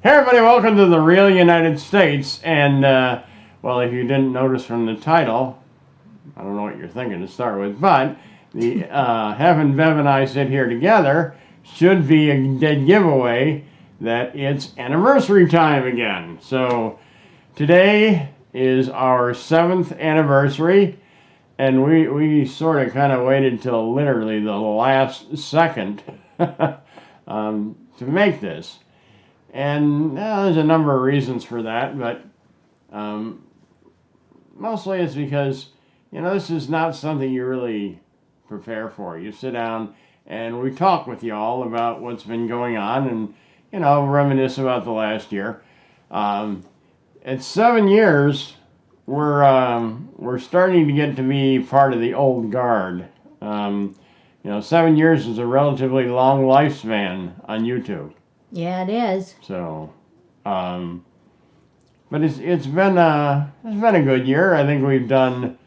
Hey everybody, welcome to the Real United States. And, well, if you didn't notice from the title, I don't know what you're thinking to start with, but the having Bev and I sit here together should be a dead giveaway that it's anniversary time again. So today is our 7th anniversary, and we sort of kind of waited till literally the last second to make this. And there's a number of reasons for that, but mostly it's because, this is not something you really prepare for. You sit down and we talk with you all about what's been going on and, reminisce about the last year. At 7 years, we're starting to get to be part of the old guard. 7 years is a relatively long lifespan on YouTube. Yeah, it is. So, but it's been a good year. I think we've done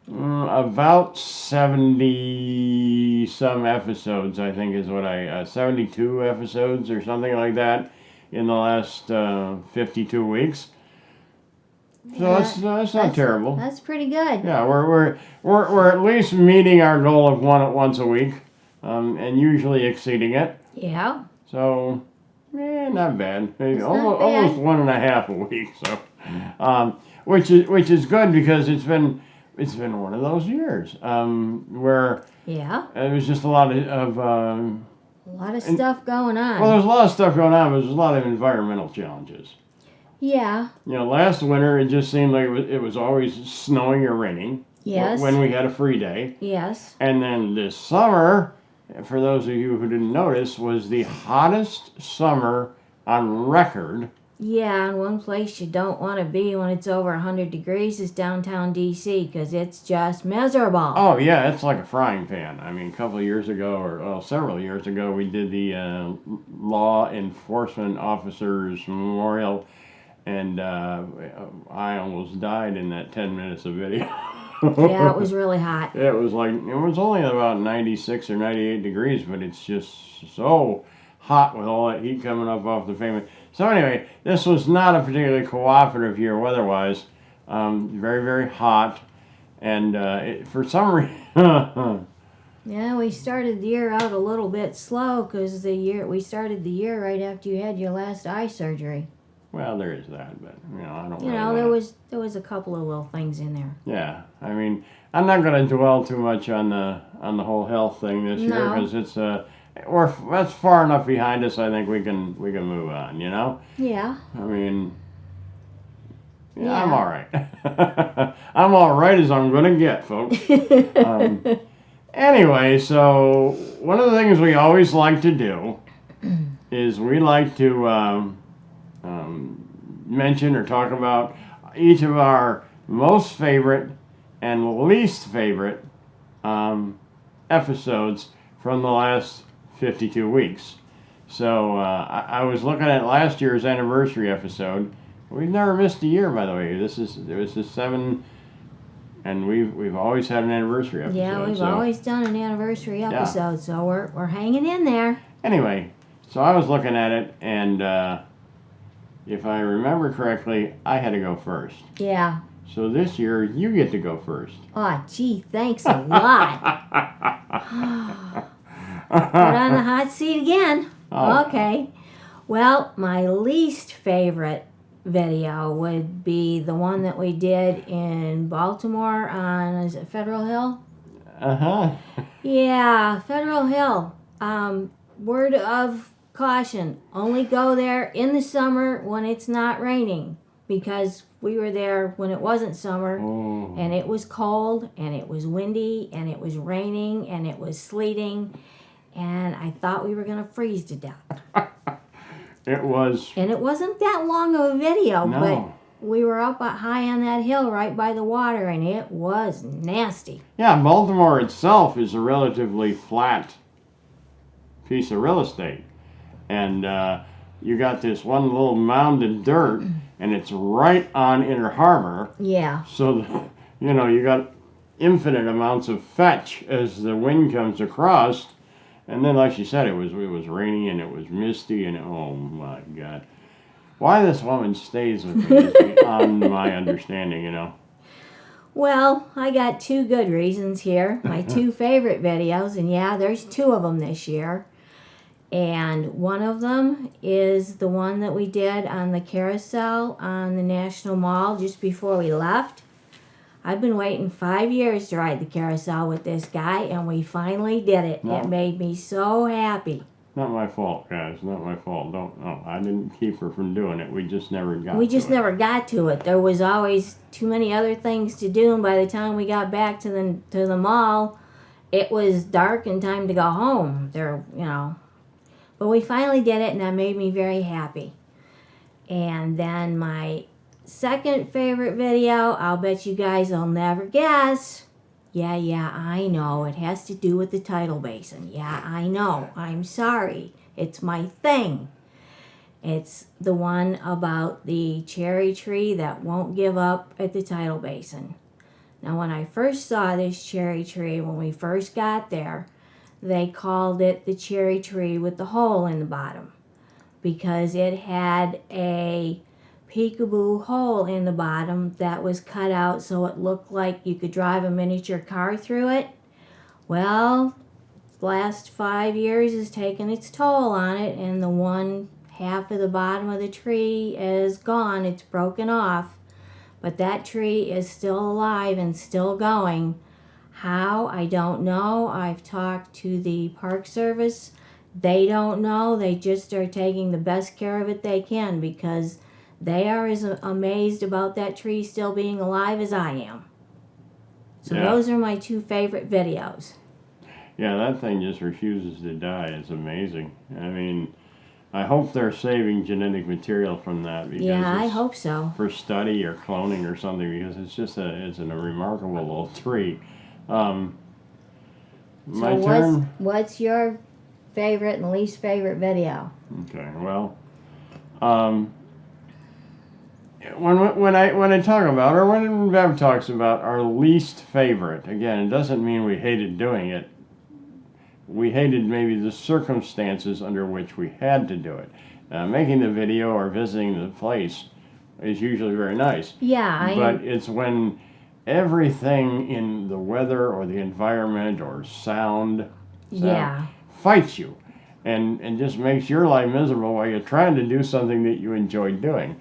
about 70 some episodes. I think is what 72 episodes or something like that in the last 52 weeks. So that's not terrible. That's pretty good. Yeah, we're at least meeting our goal of once a week, and usually exceeding it. Yeah. So, not bad. Maybe Not bad. almost 1.5 a week. So, which is good because it's been one of those years where it was just a lot of a lot of stuff going on. well, there's a lot of stuff going on, but there's a lot of environmental challenges. Yeah. Last winter it just seemed like it was always snowing or raining. Yes. When we had a free day. Yes. And then this summer, for those of you who didn't notice, was the hottest summer on record. Yeah, and one place you don't want to be when it's over 100 degrees is downtown D.C. because it's just miserable. Oh, yeah, it's like a frying pan. I mean, a couple of years ago, or several years ago, we did the Law Enforcement Officers Memorial, and I almost died in that 10 minutes of video. Yeah, it was really hot. It was only about 96 or 98 degrees, but it's just so hot with all that heat coming up off the pavement. So anyway, this was not a particularly cooperative year weather-wise. Very, very hot, and for some reason... Yeah, we started the year out a little bit slow because we started the year right after you had your last eye surgery. Well, there is that, but I don't. There was a couple of little things in there. Yeah, I mean, I'm not going to dwell too much on the whole health thing this year because it's that's far enough behind us. I think we can move on. Yeah. I mean, yeah. I'm all right. I'm all right as I'm going to get, folks. Anyway, so one of the things we always like to do is we like to mention or talk about each of our most favorite and least favorite episodes from the last 52 weeks. So I was looking at last year's anniversary episode. We've never missed a year, by the way. This is 7, and we've always had an anniversary episode. Yeah, we've always done an anniversary episode, so we're hanging in there. Anyway, so I was looking at it, and if I remember correctly, I had to go first. Yeah. So this year, you get to go first. Oh, gee, thanks a lot. Put on the hot seat again. Oh. Okay. Well, my least favorite video would be the one that we did in Baltimore on, is it Federal Hill? Uh-huh. Yeah, Federal Hill. Word of caution, only go there in the summer when it's not raining, because we were there when it wasn't summer, and it was cold, and it was windy, and it was raining, and it was sleeting, and I thought we were going to freeze to death. It was. And it wasn't that long of a video, but we were up high on that hill right by the water, and it was nasty. Yeah, Baltimore itself is a relatively flat piece of real estate. And you got this one little mound of dirt, and it's right on Inner Harbor. Yeah. So, you got infinite amounts of fetch as the wind comes across. And then, like she said, it was raining and it was misty and oh my God. Why this woman stays with me is beyond my understanding, you know. Well, I got two good reasons here. My two favorite videos, and yeah, there's two of them this year. And one of them is the one that we did on the carousel on the National Mall just before we left. I've been waiting 5 years to ride the carousel with this guy, and we finally did it. No. It made me so happy. Not my fault, guys. Not my fault. Don't. No, I didn't keep her from doing it. We just never got. We just to it. never got to it. There was always too many other things to do, and by the time we got back to the mall, it was dark and time to go home. But we finally did it, and that made me very happy. And then my second favorite video, I'll bet you guys will never guess. Yeah, I know. It has to do with the tidal basin. Yeah, I know. I'm sorry. It's my thing. It's the one about the cherry tree that won't give up at the tidal basin. Now, when I first saw this cherry tree, when we first got there, they called it the cherry tree with the hole in the bottom because it had a peekaboo hole in the bottom that was cut out so it looked like you could drive a miniature car through it. Well, the last 5 years has taken its toll on it, and the one half of the bottom of the tree is gone. It's broken off, but that tree is still alive and still going. How? I don't know. I've talked to the Park Service. They don't know. They just are taking the best care of it they can because they are as amazed about that tree still being alive as I am. So Yeah. those are my two favorite videos. Yeah, that thing just refuses to die. It's amazing. I mean, I hope they're saving genetic material from that because Yeah, I it's hope so. for study or cloning or something because it's just a remarkable little tree. My So turn. what's your favorite and least favorite video? Okay, well, when I talk about, or when Bev talks about our least favorite, again, it doesn't mean we hated doing it. We hated maybe the circumstances under which we had to do it. Making the video or visiting the place is usually very nice, Yeah, but it's when everything in the weather or the environment or sound fights you and just makes your life miserable while you're trying to do something that you enjoy doing.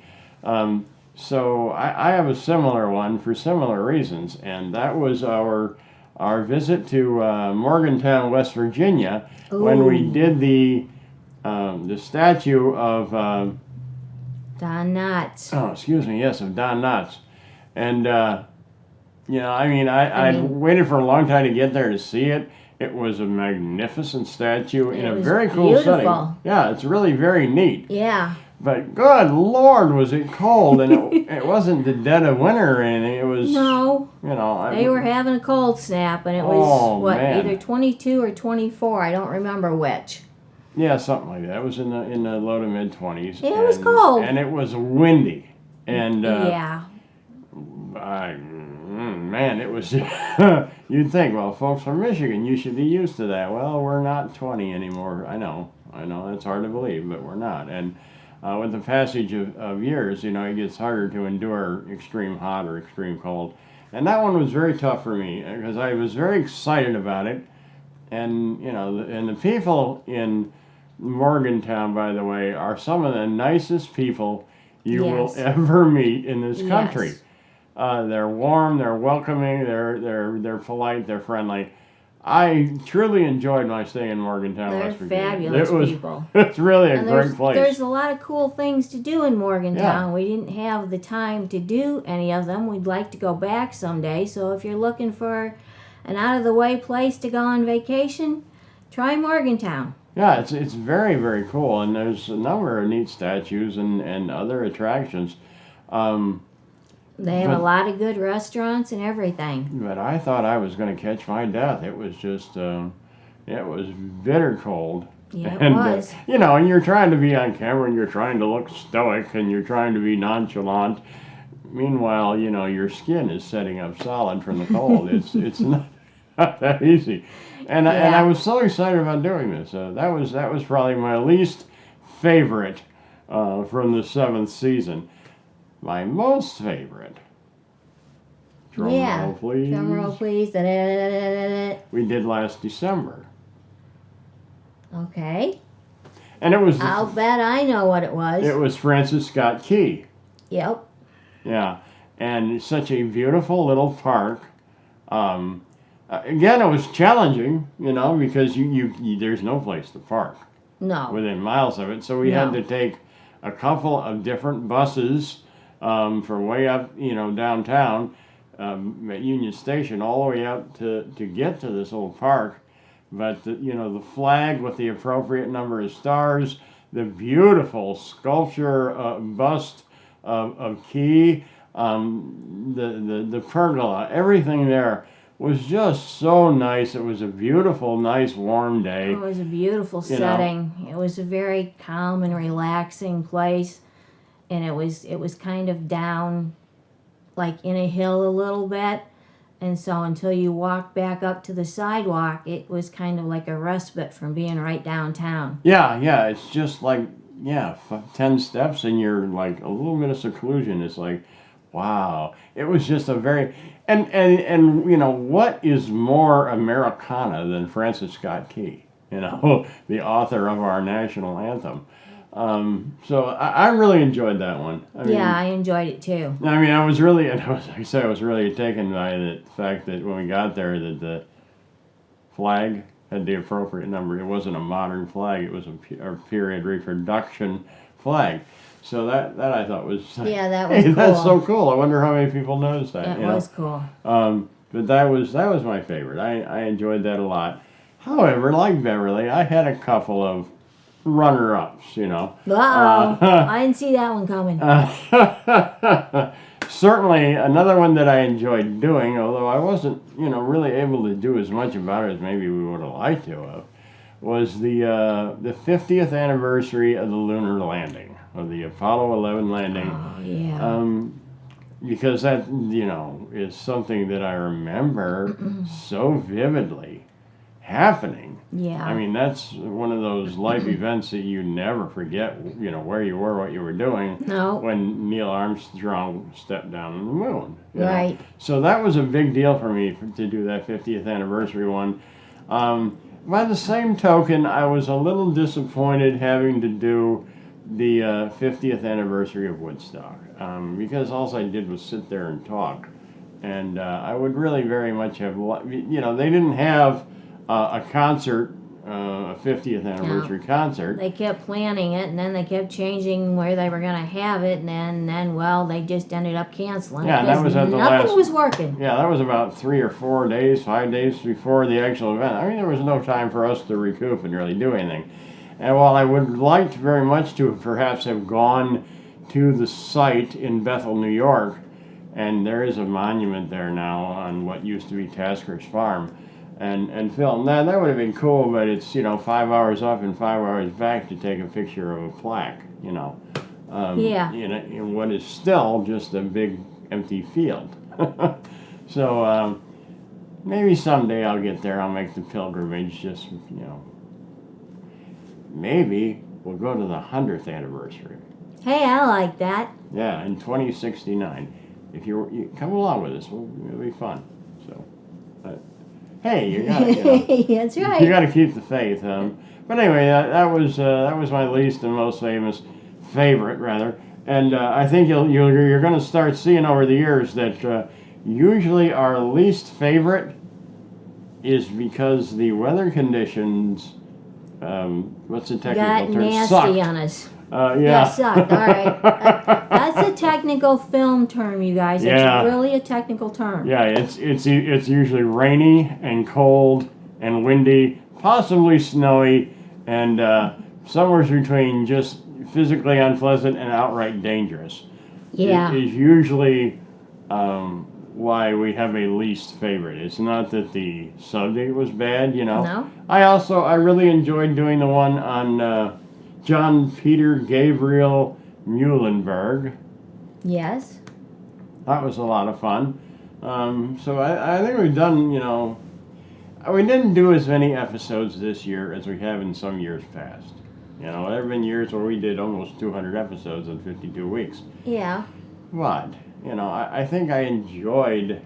So I have a similar one for similar reasons, and that was our visit to Morgantown, West Virginia, when we did the statue of Don Knotts. of Don Knotts, and I waited for a long time to get there to see it. It was a magnificent statue in a was very cool beautiful. setting. Yeah, it's really very neat. Yeah. But good Lord, was it cold, and it wasn't the dead of winter or anything. It was No, they were having a cold snap, and it was man. either 22 or 24. I don't remember which. Yeah, something like that. It was in the low to mid 20s. It was cold. and it was windy, and Yeah. man, it was. You'd think, well, folks from Michigan, you should be used to that. Well, we're not 20 anymore. I know, that's hard to believe, but we're not. And with the passage of years, it gets harder to endure extreme hot or extreme cold. And that one was very tough for me because I was very excited about it. And, and the people in Morgantown, by the way, are some of the nicest people you will ever meet in this country. Yes. They're warm, they're welcoming, they're polite, they're friendly. I truly enjoyed my stay in Morgantown, They're West Virginia. fabulous people. It's really a And great place. There's a lot of cool things to do in Morgantown. Yeah. We didn't have the time to do any of them. We'd like to go back someday. So if you're looking for an out-of-the-way place to go on vacation, try Morgantown. Yeah, it's very, very cool, and there's a number of neat statues and other attractions. They have a lot of good restaurants and everything. But I thought I was going to catch my death. It was just, it was bitter cold. Yeah, it And, was. and you're trying to be on camera and you're trying to look stoic and you're trying to be nonchalant. Meanwhile, your skin is setting up solid from the cold. It's not that easy. And I was so excited about doing this. That was probably my least favorite from the 7th season. My most favorite. Drum roll, please. Drum roll, please. Da-da-da-da-da-da. We did last December. Okay. And it was I'll bet I know what it was. it was Francis Scott Key. Yep. Yeah. And it's such a beautiful little park. Again, it was challenging, because you there's no place to park No. within miles of it. So we had No. to take a couple of different buses for way up, downtown at Union Station, all the way up to get to this old park. But the flag with the appropriate number of stars, the beautiful sculpture bust of Key, the pergola, everything there was just so nice. It was a beautiful, nice, warm day. It was a beautiful You know. setting. It was a very calm and relaxing place, and it was kind of down, like in a hill a little bit, and so until you walked back up to the sidewalk, it was kind of like a respite from being right downtown. Yeah, it's just like 10 steps and you're like a little bit of seclusion. It's like, wow. It was just a very and what is more Americana than Francis Scott Key, the author of our national anthem. So I really enjoyed that one. I enjoyed it too. I was really, and I was really taken by the fact that when we got there, that the flag had the appropriate number. It wasn't a modern flag; it was a period reproduction flag. So that I thought was Yeah, that was hey, that's so cool. cool. I wonder how many people noticed that. It was cool. But that was my favorite. I enjoyed that a lot. However, like Beverly, I had a couple of runner-ups. Wow, I didn't see that one coming. Certainly, another one that I enjoyed doing, although I wasn't, really able to do as much about it as maybe we would have liked to have, was the 50th anniversary of the lunar landing, of the Apollo 11 landing. Oh yeah. Because that, is something that I remember so vividly happening. Yeah. That's one of those life events that you never forget, where you were, what you were doing. No. When Neil Armstrong stepped down on the moon. Right. So that was a big deal for me to do that 50th anniversary one. By the same token, I was a little disappointed having to do the 50th anniversary of Woodstock, because all I did was sit there and talk. And I would really very much have, they didn't have a concert, a 50th anniversary concert. They kept planning it, and then they kept changing where they were going to have it, and then they just ended up canceling. Yeah, and that was at the nothing last. was working. Yeah, that was about 3 or 4 days, 5 days before the actual event. There was no time for us to recoup and really do anything. And while I would like very much to perhaps have gone to the site in Bethel, New York, and there is a monument there now on what used to be Tasker's Farm, and film. That would have been cool, but it's 5 hours up and 5 hours back to take a picture of a plaque. Yeah. In what is still just a big empty field. So maybe someday I'll get there. I'll make the pilgrimage. Just maybe we'll go to the 100th anniversary. Hey, I like that. Yeah, in 2069. If you come along with us, it'll be fun. So. Hey, you got That's right. You got to keep the faith. But anyway, that was my least and most favorite rather. And I think you're going to start seeing over the years that usually our least favorite is because the weather conditions. What's the technical Got term? nasty Sucked. on us. Yeah, sucked. All right. That's a technical film term, you guys. Yeah. It's really a technical term. Yeah, it's usually rainy and cold and windy, possibly snowy, and somewhere between just physically unpleasant and outright dangerous. Yeah. Is usually why we have a least favorite. It's not that the subject was bad, No. I really enjoyed doing the one on John Peter Gabriel Muhlenberg. Yes. That was a lot of fun. So I think we've done, we didn't do as many episodes this year as we have in some years past. You know, there have been years where we did almost 200 episodes in 52 weeks. Yeah. But, you know, I think I enjoyed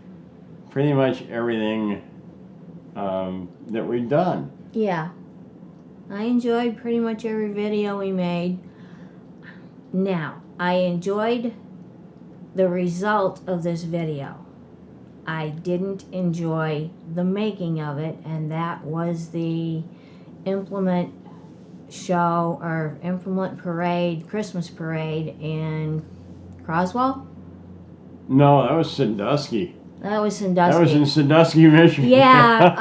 pretty much everything that we've done. Yeah. I enjoyed pretty much every video we made. Now, I enjoyed the result of this video. I didn't enjoy the making of it, and that was the implement show or implement parade, Christmas parade in Croswell. No, that was Sandusky. That was Sandusky. That was in Sandusky, Michigan. Yeah,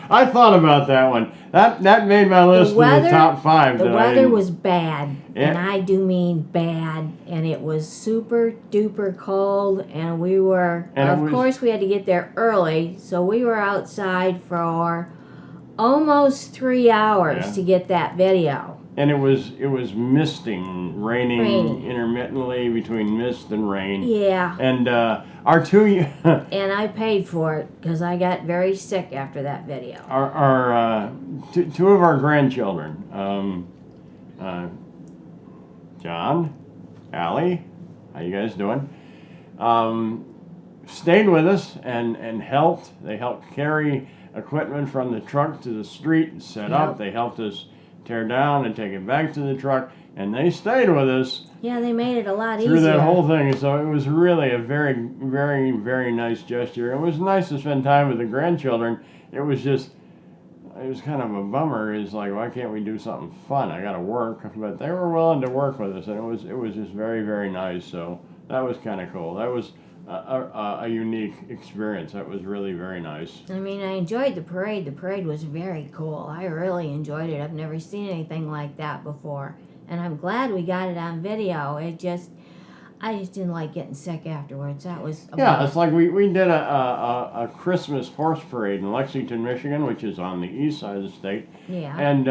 I thought about that one. That made my list in the top 5. The that weather was bad, Yeah. and I do mean bad, and it was super duper cold, and we were, And of course, we had to get there early, so we were outside for almost 3 hours Yeah. to get that video. And it was misting, raining Raining. intermittently between mist and rain. Yeah, And our two and I paid for it because I got very sick after that video. two of our grandchildren, John, Allie, how you guys doing? Stayed with us and helped. They helped carry equipment from the truck to the street and set up. Yep. They helped us tear down and take it back to the truck, and they stayed with us Yeah, they made it a lot through easier. that whole thing. So it was really a very, very, very nice gesture. It was nice to spend time with the grandchildren. It was kind of a bummer. It's like, why can't we do something fun? I got to work, but they were willing to work with us, and it was just very, very nice. So that was kind of cool. That was a unique experience. That was really very nice. I mean, I enjoyed the parade. The parade was very cool. I really enjoyed it. I've never seen anything like that before. And I'm glad we got it on video. I just didn't like getting sick afterwards. That was Yeah, it's like we did a Christmas horse parade in Lexington, Michigan, which is on the east side of the state. yeah. And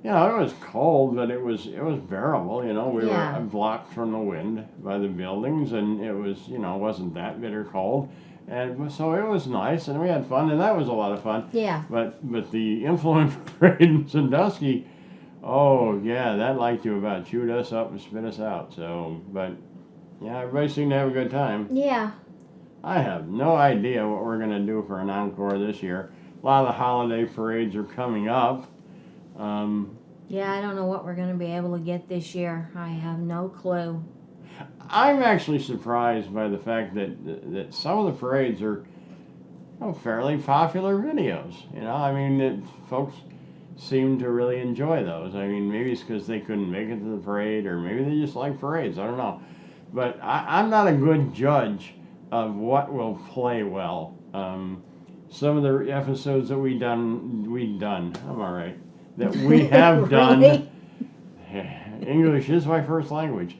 you know, it was cold, but it was bearable. You know, we Yeah. were blocked from the wind by the buildings, and it was, you know, wasn't that bitter cold, and so it was nice, and we had fun, and that was a lot of fun. Yeah. But the influence parade in Sandusky, oh yeah, that like to about chewed us up and spit us out. So, but yeah, everybody seemed to have a good time. Yeah. I have no idea what we're gonna do for an encore this year. A lot of the holiday parades are coming up. Yeah, I don't know what we're going to be able to get this year. I have no clue. I'm actually surprised by the fact that some of the parades are fairly popular videos. You know, I mean, folks seem to really enjoy those. I mean, maybe it's because they couldn't make it to the parade, or maybe they just like parades. I don't know. But I'm not a good judge of what will play well. Some of the episodes that we've done. I'm all right. That we have done. Really? English is my first language.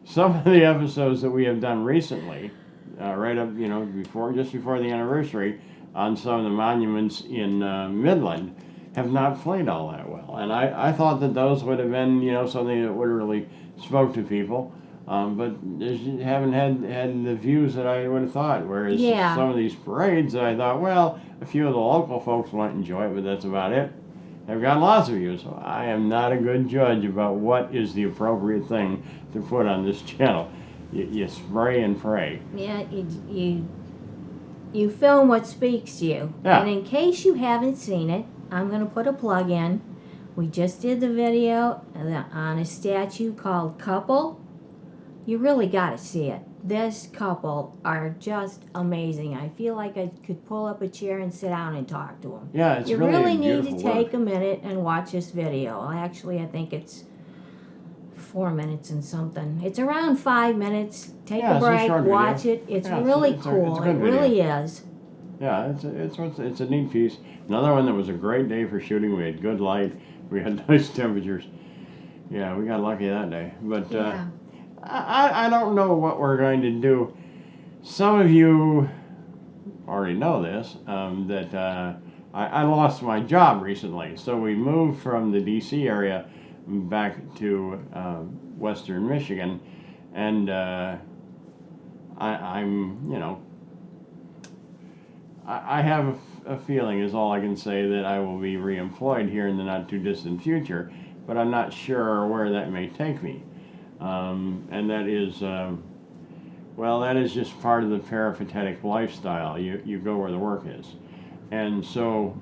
Some of the episodes that we have done recently, right up, you know, just before the anniversary, on some of the monuments in Midland, have not played all that well. And I thought that those would have been, you know, something that would have really spoke to people. But you haven't had the views that I would have thought. Whereas Yeah. some of these parades, I thought, well, a few of the local folks might enjoy it, but that's about it. They've got lots of views, so I am not a good judge about what is the appropriate thing to put on this channel. You spray and pray. Yeah, you film what speaks to you. Yeah. And in case you haven't seen it, I'm going to put a plug in. We just did the video on a statue called Couple. You really got to see it. This couple are just amazing. I feel like I could pull up a chair and sit down and talk to them. Yeah, it's You really, really a need to beautiful take work. a minute and watch this video. Actually, I think it's 4 minutes and something. It's around 5 minutes. Take Yeah, a it's a break, short video. watch it. It's Yeah, really it's a cool. good It really is. Yeah, it's a neat piece. Another one that was a great day for shooting. We had good light. We had nice temperatures. Yeah, we got lucky that day. But Yeah. I don't know what we're going to do. Some of you already know this, that I lost my job recently. So we moved from the D.C. area back to western Michigan. And I'm, you know, I have a feeling, is all I can say, that I will be reemployed here in the not too distant future. but I'm not sure where that may take me. And that is, well, that is just part of the peripatetic lifestyle. You go where the work is. And so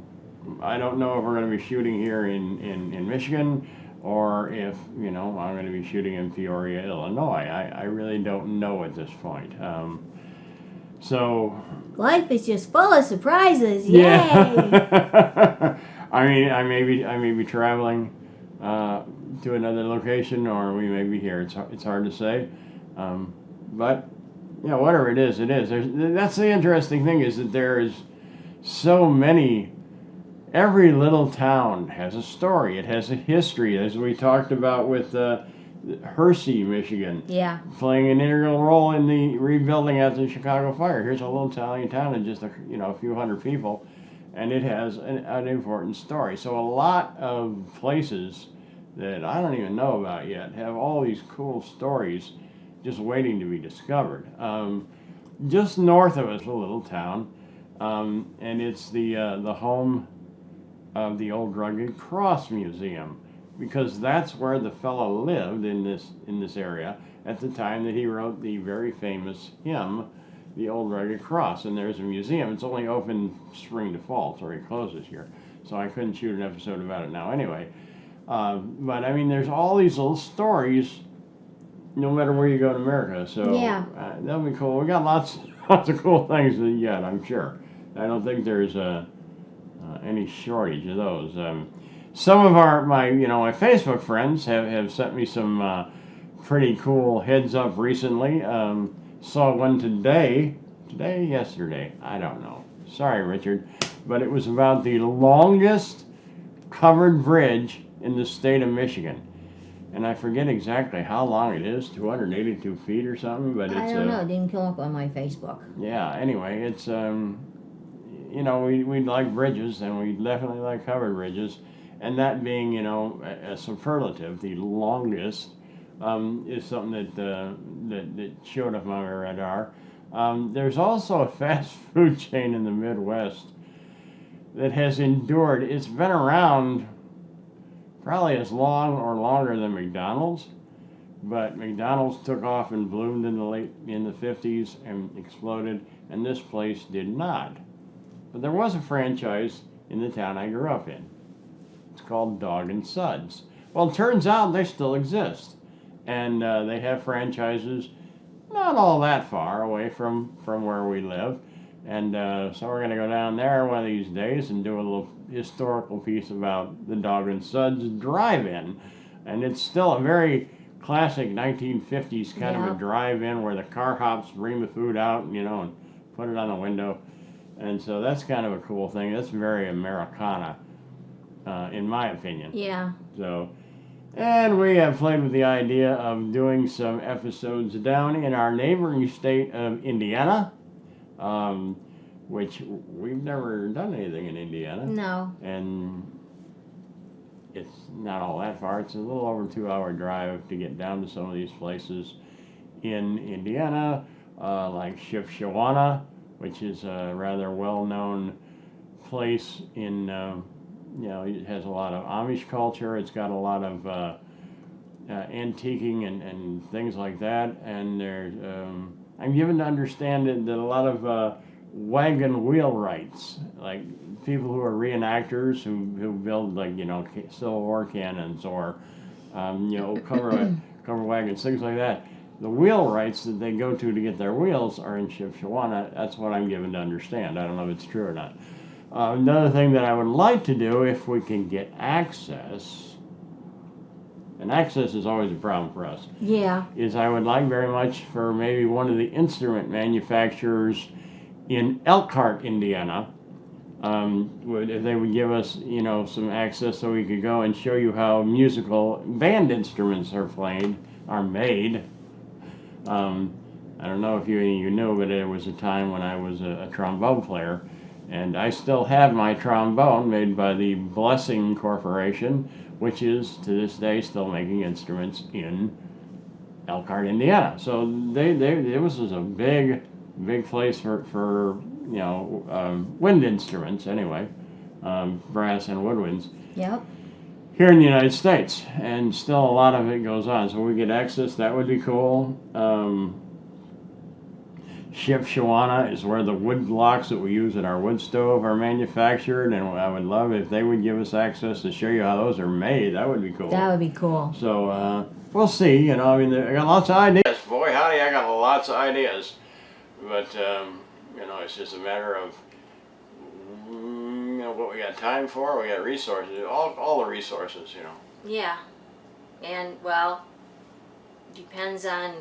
I don't know if we're going to be shooting here in Michigan, or if, I'm going to be shooting in Peoria, Illinois. I really don't know at this point. So Life is just full of surprises. Yay! yeah. I may be traveling to another location, or we may be here. It's hard to say. But whatever it is, it is. That's the interesting thing, is that there is so many. Every little town has a story. It has a history, as we talked about with Hershey, Michigan, Yeah. playing an integral role in the rebuilding after the Chicago fire. Here's a little Italian town of just a few hundred people, and it has an important story. So a lot of places that I don't even know about yet have all these cool stories just waiting to be discovered. Just north of us, a little town, and it's the home of the Old Rugged Cross Museum, because that's where the fellow lived in this area at the time that he wrote the very famous hymn, The Old Rugged Cross. And there's a museum. It's only open spring to fall, it's already closes here, so I couldn't shoot an episode about it now anyway. But I mean, there's all these little stories no matter where you go in America, so Yeah. That'll be cool. We got lots of cool things yet, I'm sure. I don't think there's any shortage of those. Some of my Facebook friends have sent me some pretty cool heads up recently. Saw one yesterday, I don't know. Sorry, Richard, but it was about the longest covered bridge in the state of Michigan. And I forget exactly how long it is, 282 feet or something, but it's I don't know. It didn't come up on my Facebook. yeah, anyway, it's we like bridges, and we definitely like covered bridges, and that being a superlative, the longest, is something that showed up on my radar. There's also a fast food chain in the Midwest that has endured. It's been around probably as long or longer than McDonald's, but McDonald's took off and bloomed in the 50s and exploded, and this place did not. But there was a franchise in the town I grew up in. It's called Dog and Suds. Well, it turns out they still exist, and they have franchises not all that far away from where we live. And so we're going to go down there one of these days and do a little historical piece about the Dog and Suds drive-in. And it's still a very classic 1950s kind of a drive-in where the car hops bring the food out, and put it on the window. And so that's kind of a cool thing. That's very Americana, in my opinion. Yeah. So, and we have played with the idea of doing some episodes down in our neighboring state of Indiana, which we've never done anything in Indiana. No. And it's not all that far. It's a little over a 2-hour drive to get down to some of these places in Indiana, like Shipshewana, which is a rather well-known place in, it has a lot of Amish culture. It's got a lot of antiquing and things like that. And there's, I'm given to understand that a lot of wagon wheelwrights, like people who are reenactors who build Civil War cannons or cover wagons, things like that. The wheelwrights that they go to get their wheels are in Shipshewana. That's what I'm given to understand. I don't know if it's true or not. Another thing that I would like to do, if we can get access, and access is always a problem for us, is I would like very much for maybe one of the instrument manufacturers in Elkhart, Indiana, if they would give us, some access so we could go and show you how musical band instruments are made. I don't know if you knew, but there was a time when I was a trombone player, and I still have my trombone made by the Blessing Corporation, which is to this day still making instruments in Elkhart, Indiana. So it was a big place for wind instruments anyway, brass and woodwinds. Yep. here in the United States, and still a lot of it goes on. So we get access. That would be cool. Shipshewana is where the wood blocks that we use in our wood stove are manufactured, and I would love if they would give us access to show you how those are made. That would be cool. That would be cool. So we'll see. You know, I mean, I got lots of ideas. Boy, howdy, I got lots of ideas. But you know, it's just a matter of you know what we got time for. We got resources, all the resources. You know. Yeah. And, well, depends on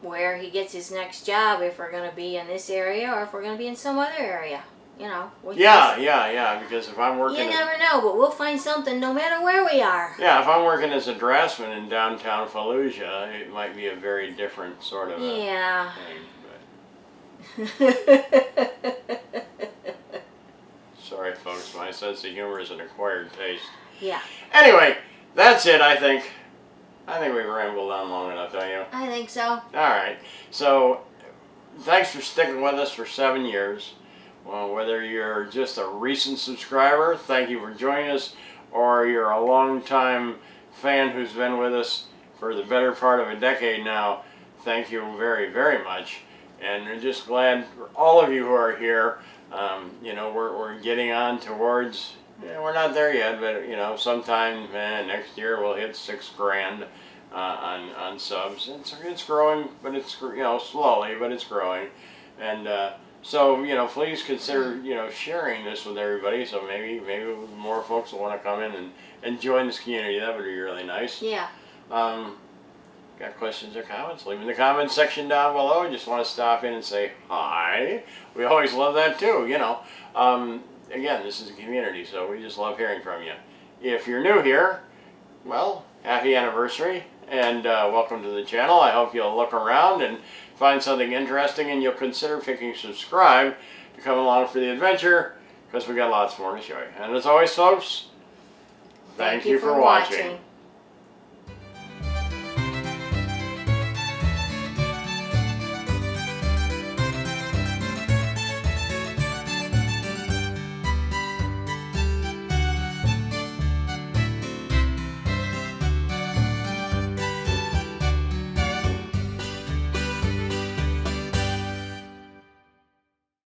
where he gets his next job, if we're going to be in this area or if we're going to be in some other area. You know. Yeah. Because if I'm working, you never know, but we'll find something no matter where we are. Yeah, if I'm working as a draftsman in downtown Fallujah, it might be a very different sort of yeah. thing. Sorry, folks, my sense of humor is an acquired taste. Yeah. Anyway, that's it. I think we've rambled on long enough, don't you? I think so. All right. So, thanks for sticking with us for 7 years. Well, whether you're just a recent subscriber, thank you for joining us, or you're a long-time fan who's been with us for the better part of a decade now, thank you very, very much. And we're just glad for all of you who are here. You know, we're getting on towards, we're not there yet, but, you know, sometime next year we'll hit 6 grand on subs. It's growing, but it's, you know, slowly, but it's growing. And so, you know, please consider, you know, sharing this with everybody. So maybe more folks will want to come in and join this community. That would be really nice. Yeah. Got questions or comments? Leave in the comments section down below. Just want to stop in and say hi. We always love that too, you know. Again, this is a community, so we just love hearing from you. If you're new here, well, happy anniversary and welcome to the channel. I hope you'll look around and find something interesting, and you'll consider picking subscribe to come along for the adventure, because we got lots more to show you. And as always, folks, thank you for watching.